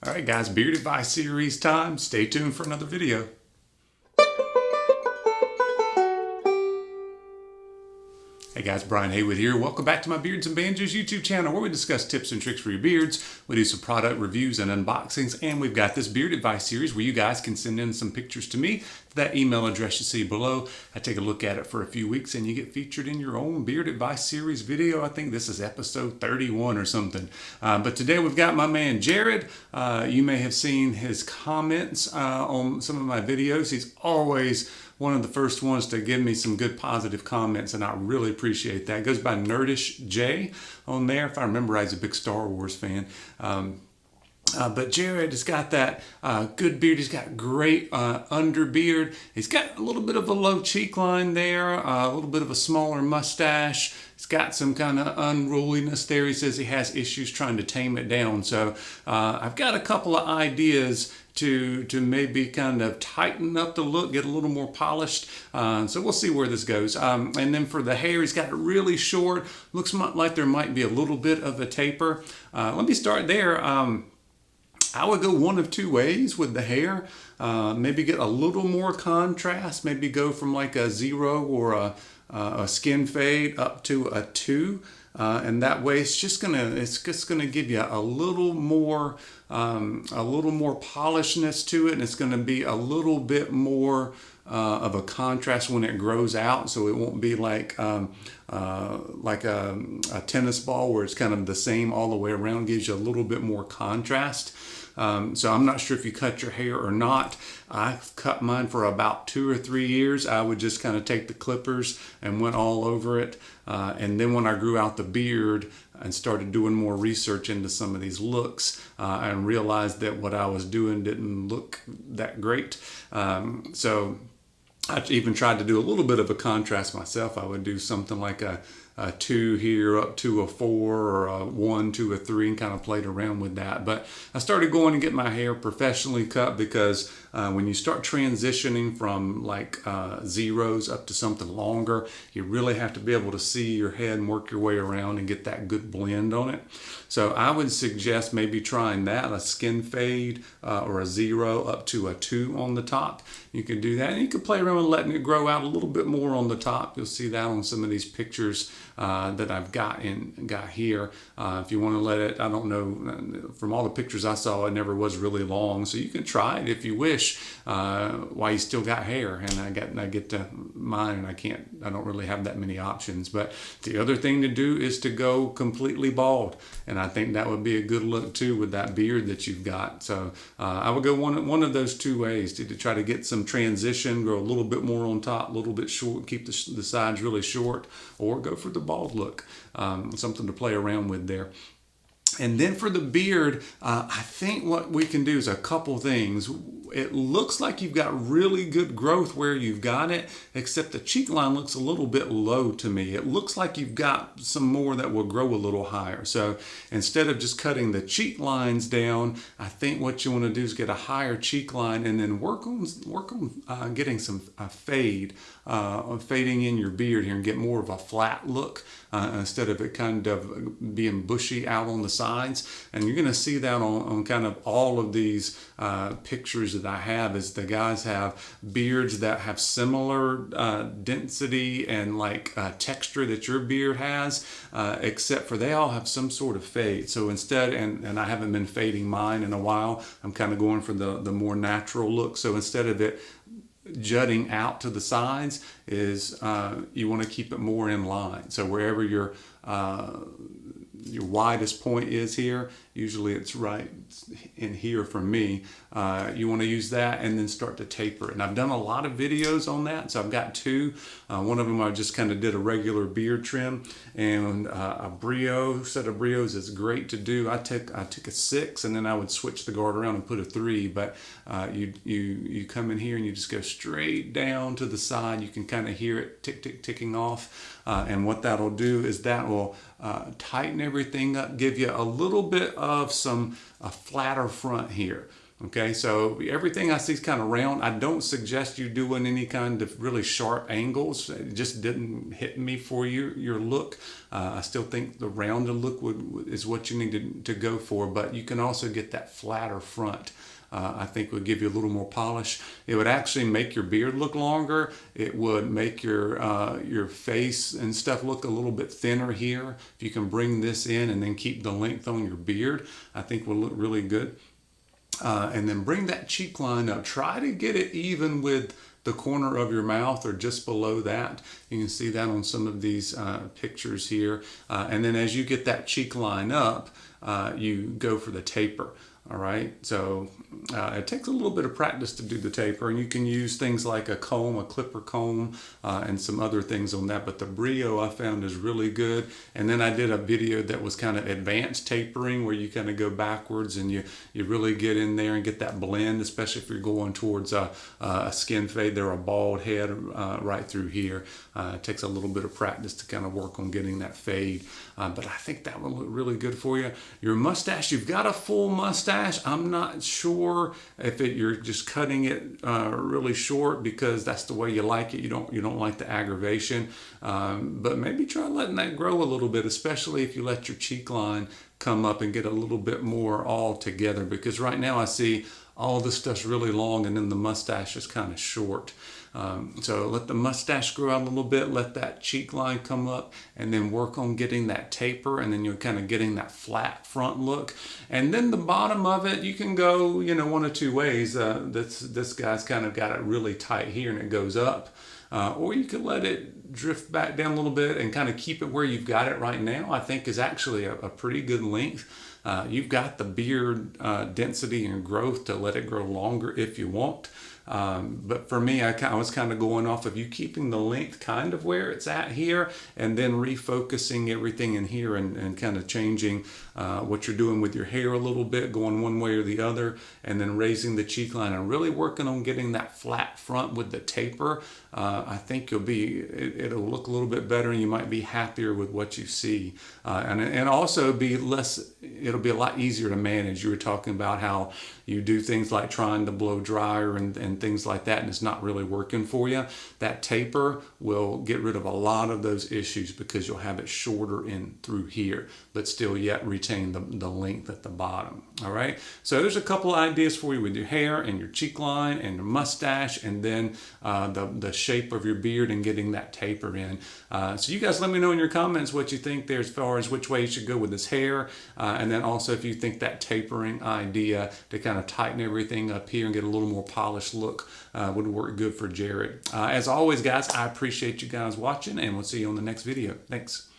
All right, guys, Beard Advice Series time. Stay tuned for another video. Hey guys, Brian Haywood here. Welcome back to my Beards and Banjos YouTube channel where we discuss tips and tricks for your beards. We do some product reviews and unboxings, and we've got this beard advice series where you guys can send in some pictures to me to that email address you see below. I take a look at it for a few weeks and you get featured in your own beard advice series video. I think this is episode 31 or something. But today we've got my man Jared. You may have seen his comments on some of my videos. He's always one of the first ones to give me some good positive comments, and I really appreciate that. It goes by Nerdish J on there. If I remember right, he's a big Star Wars fan. But Jared has got that good beard. He's got great underbeard. He's got a little bit of a low cheek line there, a little bit of a smaller mustache. He's got some kind of unruliness there. He says he has issues trying to tame it down. So I've got a couple of ideas to maybe kind of tighten up the look, get a little more polished. So we'll see where this goes. And then for the hair, he's got it really short. Looks like there might be a little bit of a taper. Let me start there. I would go one of two ways with the hair. Maybe get a little more contrast. Maybe go from like a 0 or a skin fade up to a 2. And that way it's just gonna give you a little more polishedness to it, and it's gonna be a little bit more of a contrast when it grows out, so it won't be like a tennis ball where it's kind of the same all the way around. Gives you a little bit more contrast. So I'm not sure if you cut your hair or not. I've cut mine for about 2 or 3 years. I would just kind of take the clippers and went all over it. And then when I grew out the beard and started doing more research into some of these looks, and realized that what I was doing didn't look that great. So I even tried to do a little bit of a contrast myself. I would do something like a 2 here up to a 4, or a 1 to a 3, and kind of played around with that. But I started going and getting my hair professionally cut because when you start transitioning from like zeros up to something longer, you really have to be able to see your head and work your way around and get that good blend on it. So I would suggest maybe trying that, a skin fade or a 0 up to a 2 on the top. You can do that, and you can play around with letting it grow out a little bit more on the top. You'll see that on some of these pictures that I've got here. If you want to let it, I don't know, from all the pictures I saw, it never was really long, so you can try it if you wish while you still got hair. And I get to mine, and I don't really have that many options. But the other thing to do is to go completely bald, and I think that would be a good look too with that beard that you've got. So I would go one of those two ways to try to get some transition, grow a little bit more on top, a little bit short, keep the sides really short, or go for the bald look. Something to play around with there. And then for the beard, I think what we can do is a couple things. It looks like you've got really good growth where you've got it, except the cheek line looks a little bit low to me. It looks like you've got some more that will grow a little higher. So instead of just cutting the cheek lines down, I think what you want to do is get a higher cheek line, and then work on getting some fading in your beard here, and get more of a flat look instead of it kind of being bushy out on the sides. And you're going to see that on kind of all of these pictures that I have, is the guys have beards that have similar density and like texture that your beard has, except for they all have some sort of fade. So instead, and I haven't been fading mine in a while, I'm kind of going for the more natural look. So instead of it jutting out to the sides, is you want to keep it more in line. So wherever your widest point is here, usually it's right in here for me. You want to use that and then start to taper it. And I've done a lot of videos on that. So I've got 2. One of them I just kind of did a regular beard trim, and a set of brios is great to do. I took a 6, and then I would switch the guard around and put a 3. But you come in here and you just go straight down to the side. You can kind of hear it ticking off. And what that'll do is that will tighten everything up, give you a little bit of a flatter front here. Okay, so everything I see is kind of round. I don't suggest you doing any kind of really sharp angles. It just didn't hit me for your look. I still think the rounded look is what you need to go for, but you can also get that flatter front. I think would give you a little more polish. It would actually make your beard look longer. It would make your face and stuff look a little bit thinner here. If you can bring this in and then keep the length on your beard, I think will look really good. And then bring that cheek line up. Try to get it even with the corner of your mouth or just below that. You can see that on some of these pictures here. And then as you get that cheek line up, you go for the taper. All right, so it takes a little bit of practice to do the taper, and you can use things like a comb, a clipper comb, and some other things on that. But the Brio I found is really good. And then I did a video that was kind of advanced tapering, where you kind of go backwards and you really get in there and get that blend, especially if you're going towards a skin fade there, a bald head right through here. It takes a little bit of practice to kind of work on getting that fade. But I think that will look really good for you. Your mustache, you've got a full mustache. I'm not sure if you're just cutting it really short because that's the way you like it. You don't like the aggravation, but maybe try letting that grow a little bit, especially if you let your cheek line come up and get a little bit more all together. Because right now I see all this stuff's really long and then the mustache is kind of short. So let the mustache grow out a little bit, let that cheek line come up, and then work on getting that taper, and then you're kind of getting that flat front look. And then the bottom of it, you can go, one of two ways. This guy's kind of got it really tight here and it goes up. Or you could let it drift back down a little bit and kind of keep it where you've got it right now. I think is actually a pretty good length. You've got the beard density and growth to let it grow longer if you want. But for me, I was kind of going off of you keeping the length kind of where it's at here, and then refocusing everything in here and kind of changing what you're doing with your hair a little bit, going one way or the other, and then raising the cheek line and really working on getting that flat front with the taper. I think it'll look a little bit better, and you might be happier with what you see, and also it'll be a lot easier to manage. You were talking about how you do things like trying to blow dryer and things like that, and it's not really working for you. That taper will get rid of a lot of those issues because you'll have it shorter in through here, but still yet retain the length at the bottom. All right, so there's a couple ideas for you with your hair and your cheek line and your mustache, and then the shape of your beard and getting that taper in. So you guys let me know in your comments what you think there as far as which way you should go with this hair, and then also if you think that tapering idea to kind of tighten everything up here and get a little more polished look would work good for Jared. As always, guys, I appreciate you guys watching, and we'll see you on the next video. Thanks.